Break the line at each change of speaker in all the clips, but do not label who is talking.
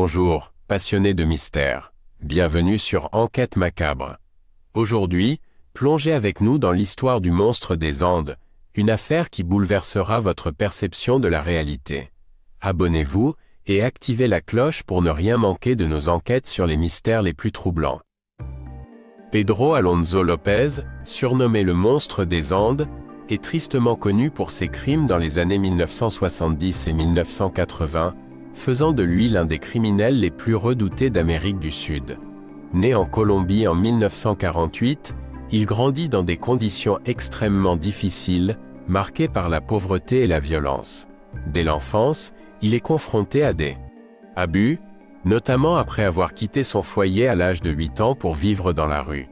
Bonjour, passionnés de mystère. Bienvenue sur Enquête macabre. Aujourd'hui, plongez avec nous dans l'histoire du monstre des Andes, une affaire qui bouleversera votre perception de la réalité. Abonnez-vous et activez la cloche pour ne rien manquer de nos enquêtes sur les mystères les plus troublants. Pedro Alonso López, surnommé le monstre des Andes, est tristement connu pour ses crimes dans les années 1970 et 1980, faisant de lui l'un des criminels les plus redoutés d'Amérique du Sud. Né en Colombie en 1948, il grandit dans des conditions extrêmement difficiles, marquées par la pauvreté et la violence. Dès l'enfance, il est confronté à des abus, notamment après avoir quitté son foyer à l'âge de 8 ans pour vivre dans la rue.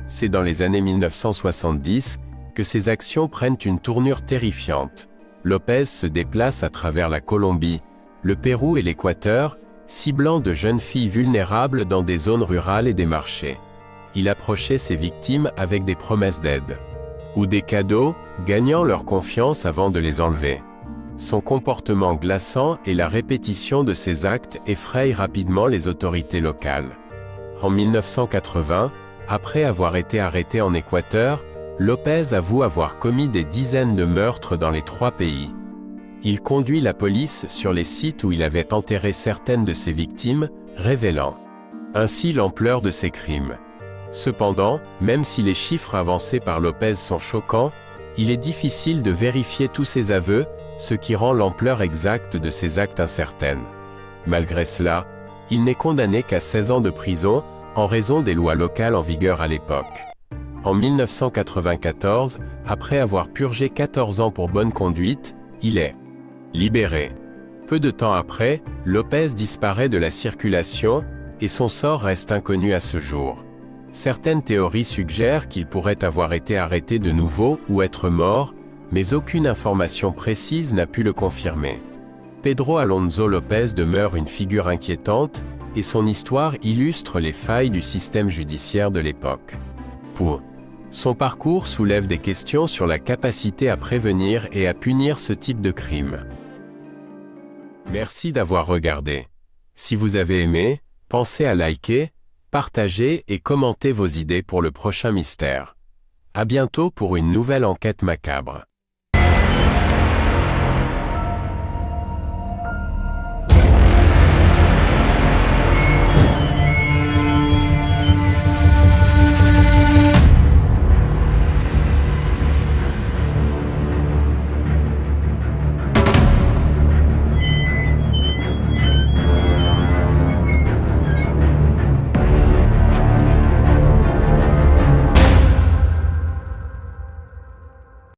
C'est dans les années 1970 que ses actions prennent une tournure terrifiante. López se déplace à travers la Colombie, le Pérou et l'Équateur, ciblant de jeunes filles vulnérables dans des zones rurales et des marchés. Il approchait ses victimes avec des promesses d'aide ou des cadeaux, gagnant leur confiance avant de les enlever. Son comportement glaçant et la répétition de ses actes effrayent rapidement les autorités locales. En 1980, après avoir été arrêté en Équateur, López avoue avoir commis des dizaines de meurtres dans les 3 pays. Il conduit la police sur les sites où il avait enterré certaines de ses victimes, révélant ainsi l'ampleur de ses crimes. Cependant, même si les chiffres avancés par López sont choquants, il est difficile de vérifier tous ses aveux, ce qui rend l'ampleur exacte de ses actes incertaine. Malgré cela, il n'est condamné qu'à 16 ans de prison, en raison des lois locales en vigueur à l'époque. En 1994, après avoir purgé 14 ans pour bonne conduite, il est libéré. Peu de temps après, López disparaît de la circulation, et son sort reste inconnu à ce jour. Certaines théories suggèrent qu'il pourrait avoir été arrêté de nouveau ou être mort, mais aucune information précise n'a pu le confirmer. Pedro Alonso López demeure une figure inquiétante, et son histoire illustre les failles du système judiciaire de l'époque. Son parcours soulève des questions sur la capacité à prévenir et à punir ce type de crime. Merci d'avoir regardé. Si vous avez aimé, pensez à liker, partager et commenter vos idées pour le prochain mystère. À bientôt pour une nouvelle enquête macabre.